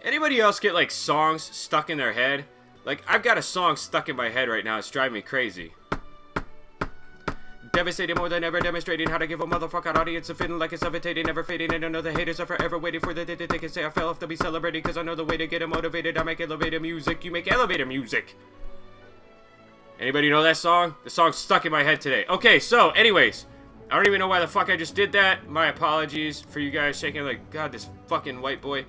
Anybody else get like songs stuck in their head? Like, I've got a song stuck in my head right now. It's driving me crazy. Devastating more than ever, demonstrating how to give a motherfucking audience a feeling like it's suffocating, never fading. And I know the haters are forever waiting for the day that they can say I fell off to be celebrating. Cause I know the way to get them motivated. I make elevator music. You make elevator music. Anybody know that song? The song's stuck in my head today. Okay, so anyways, I don't even know why the fuck I just did that. My apologies for you guys shaking like, God, this fucking white boy.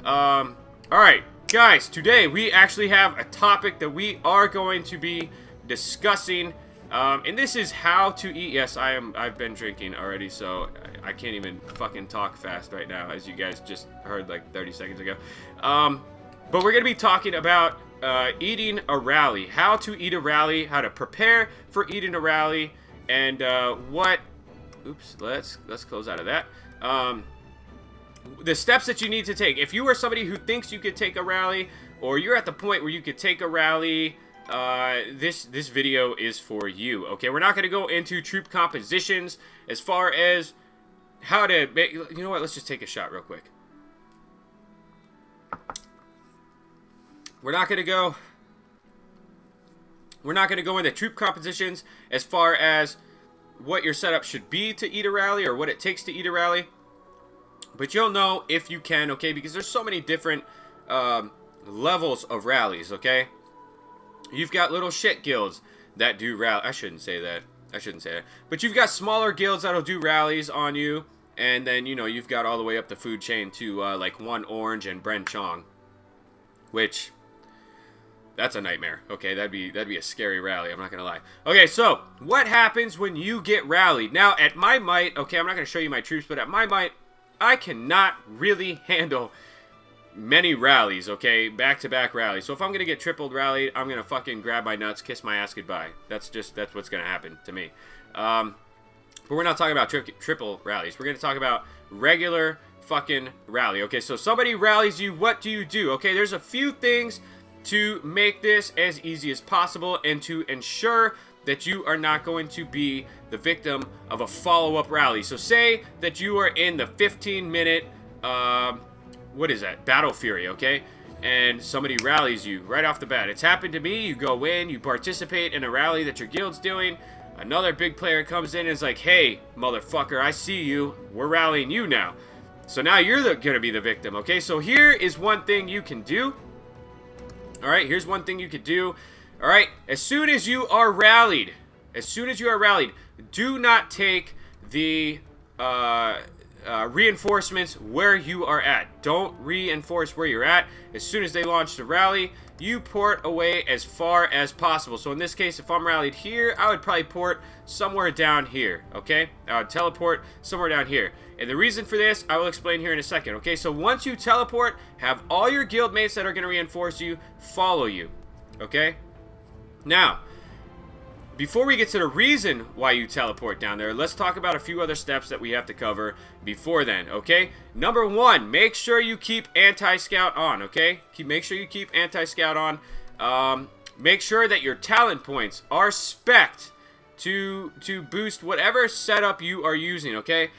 Alright, guys, today we actually have a topic that we are going to be discussing. And this is how to eat. Yes, I've been drinking already, so I can't even fucking talk fast right now, as you guys just heard like 30 seconds ago. But we're going to be talking about eating a rally. How to eat a rally, how to prepare for eating a rally, and what... Oops, let's close out of that. The steps that you need to take. If you are somebody who thinks you could take a rally, or you're at the point where you could take a rally, this video is for you. Okay, we're not going to go into troop compositions as far as how to make... You know what? Let's just take a shot real quick. We're not going to go into troop compositions as far as what your setup should be to eat a rally or what it takes to eat a rally. But you'll know if you can, okay? Because there's so many different levels of rallies, okay? You've got little shit guilds that do rally. I shouldn't say that. But you've got smaller guilds that'll do rallies on you. And then, you know, you've got all the way up the food chain to like One Orange and Bren Chong. Which... that's a nightmare. Okay, that'd be a scary rally. I'm not gonna lie. Okay, so what happens when you get rallied? Now, at my might, okay, I'm not gonna show you my troops, but at my might, I cannot really handle many rallies. Okay, back-to-back rallies. So if I'm gonna get tripled rallied, I'm gonna fucking grab my nuts, kiss my ass goodbye. That's what's gonna happen to me. But we're not talking about triple rallies. We're gonna talk about regular fucking rally. Okay, so somebody rallies you. What do you do? Okay, there's a few things to make this as easy as possible and to ensure that you are not going to be the victim of a follow-up rally. So say that you are in the 15-minute, what is that? Battle Fury, okay? And somebody rallies you right off the bat. It's happened to me. You go in, you participate in a rally that your guild's doing. Another big player comes in and is like, hey, motherfucker, I see you. We're rallying you now. So now you're going to be the victim, okay? So here is one thing you can do. Alright, here's one thing you could do. Alright, as soon as you are rallied, do not take the reinforcements where you are at. Don't reinforce where you're at. As soon as they launch the rally, you port away as far as possible. So in this case, if I'm rallied here, I would probably port somewhere down here, okay? I would teleport somewhere down here. And the reason for this, I will explain here in a second, okay? So once you teleport, have all your guild mates that are going to reinforce you follow you, okay? Now, before we get to the reason why you teleport down there, let's talk about a few other steps that we have to cover before then, okay? Number one, make sure you keep anti-scout on, okay? Make sure you keep anti-scout on. Make sure that your talent points are spec'd to boost whatever setup you are using, okay?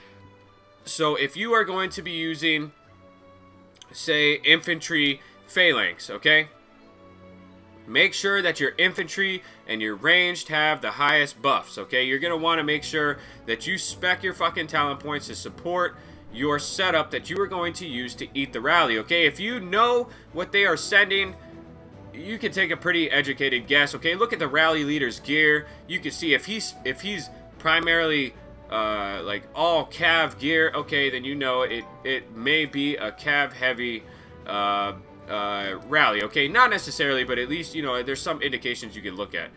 So if you are going to be using, say, infantry phalanx, okay? Make sure that your infantry and your ranged have the highest buffs, okay? You're going to want to make sure that you spec your fucking talent points to support your setup that you are going to use to eat the rally, okay? If you know what they are sending, you can take a pretty educated guess, okay? Look at the rally leader's gear. You can see if he's primarily like all cav gear, okay, then you know it may be a cav heavy rally, okay? Not necessarily, but at least, you know, there's some indications you can look at.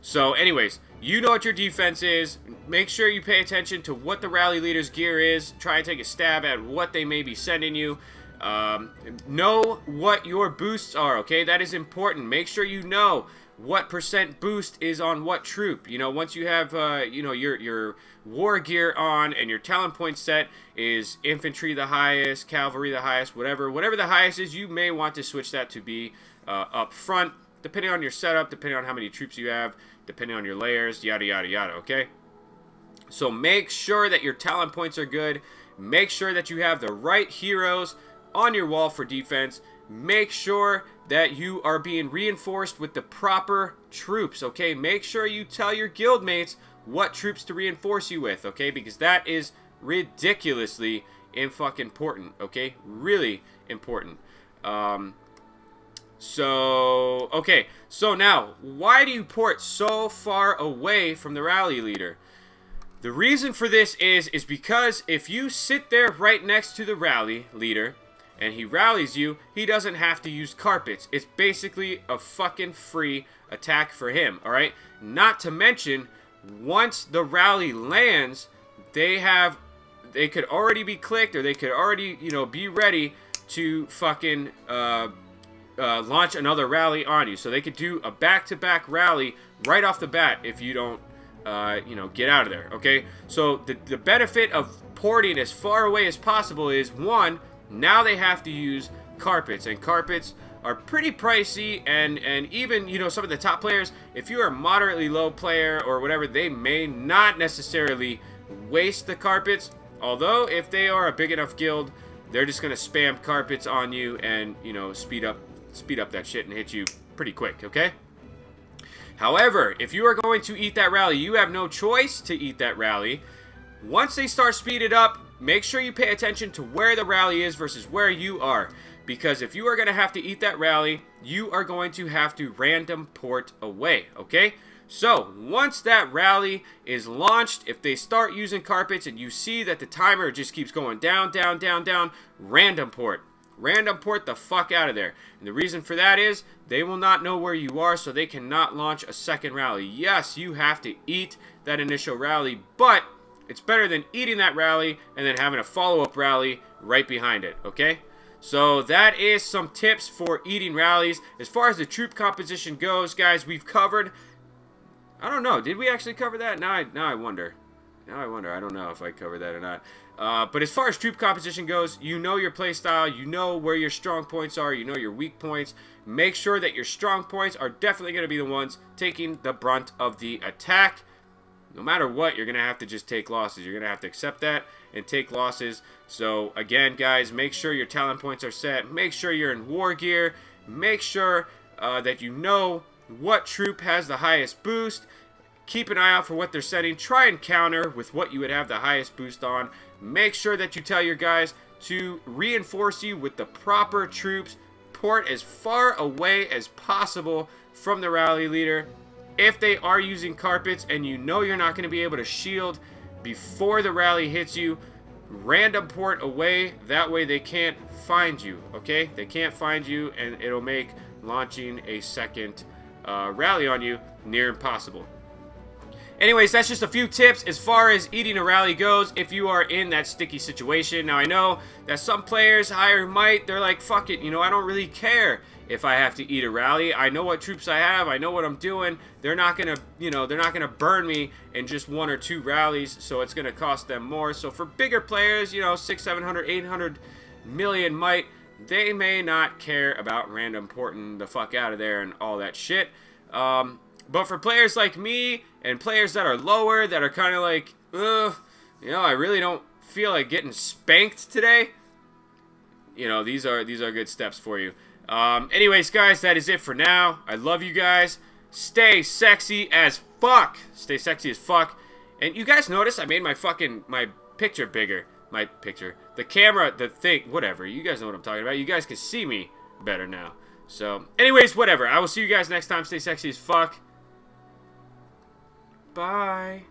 So anyways, you know what your defense is. Make sure you pay attention to what the rally leader's gear is. Try and take a stab at what they may be sending you. Know what your boosts are, okay? That is important. Make sure you know what % boost is on what troop. You know, once you have, you know, your war gear on and your talent point set is infantry the highest, cavalry the highest, whatever the highest is, you may want to switch that to be up front, depending on your setup, depending on how many troops you have, depending on your layers, yada, yada, yada, okay? So make sure that your talent points are good. Make sure that you have the right heroes on your wall for defense. Make sure that you are being reinforced with the proper troops, okay? Make sure you tell your guildmates what troops to reinforce you with, okay? Because that is ridiculously fucking important, okay? Really important. Okay. So now, why do you port so far away from the rally leader? The reason for this is because if you sit there right next to the rally leader and he rallies you, he doesn't have to use carpets. It's basically a fucking free attack for him, alright? Not to mention, once the rally lands, they could already be clicked, or they could already, you know, be ready to fucking launch another rally on you. So they could do a back-to-back rally right off the bat if you don't, you know, get out of there, okay? So the benefit of porting as far away as possible is, one, now they have to use carpets, and carpets are pretty pricey, and even, you know, some of the top players, if you're a moderately low player or whatever, they may not necessarily waste the carpets, although if they are a big enough guild, they're just going to spam carpets on you and, you know, speed up that shit and hit you pretty quick, okay? However, if you are going to eat that rally, you have no choice to eat that rally. Once they start speeded up, make sure you pay attention to where the rally is versus where you are. Because if you are going to have to eat that rally, you are going to have to random port away, okay? So, once that rally is launched, if they start using carpets and you see that the timer just keeps going down, down, down, down, random port. Random port the fuck out of there. And the reason for that is they will not know where you are, so they cannot launch a second rally. Yes, you have to eat that initial rally, but it's better than eating that rally and then having a follow-up rally right behind it, okay? So that is some tips for eating rallies. As far as the troop composition goes, guys, we've covered... I don't know. Did we actually cover that? Now I wonder. I don't know if I covered that or not. But as far as troop composition goes, you know your playstyle. You know where your strong points are. You know your weak points. Make sure that your strong points are definitely going to be the ones taking the brunt of the attack. No matter what, you're going to have to just take losses. You're going to have to accept that and take losses. So, again, guys, make sure your talent points are set. Make sure you're in war gear. Make sure that you know what troop has the highest boost. Keep an eye out for what they're setting. Try and counter with what you would have the highest boost on. Make sure that you tell your guys to reinforce you with the proper troops. Port as far away as possible from the rally leader. If they are using carpets and you know you're not going to be able to shield before the rally hits you, random port away. That way they can't find you, okay? They can't find you, and it'll make launching a second rally on you near impossible. Anyways, that's just a few tips as far as eating a rally goes if you are in that sticky situation. Now, I know that some players, higher might, they're like, fuck it, you know, I don't really care if I have to eat a rally. I know what troops I have. I know what I'm doing. They're not going to, you know, they're not going to burn me in just 1 or 2 rallies, so it's going to cost them more. So for bigger players, you know, 600, 700, 800 million might, they may not care about random porting the fuck out of there and all that shit. But for players like me and players that are lower, that are kind of like, you know, I really don't feel like getting spanked today, you know, these are good steps for you. Anyways, guys, that is it for now. I love you guys. Stay sexy as fuck. Stay sexy as fuck. And you guys notice I made my picture bigger. The camera, the thing, whatever. You guys know what I'm talking about. You guys can see me better now. So, anyways, whatever. I will see you guys next time. Stay sexy as fuck. Bye.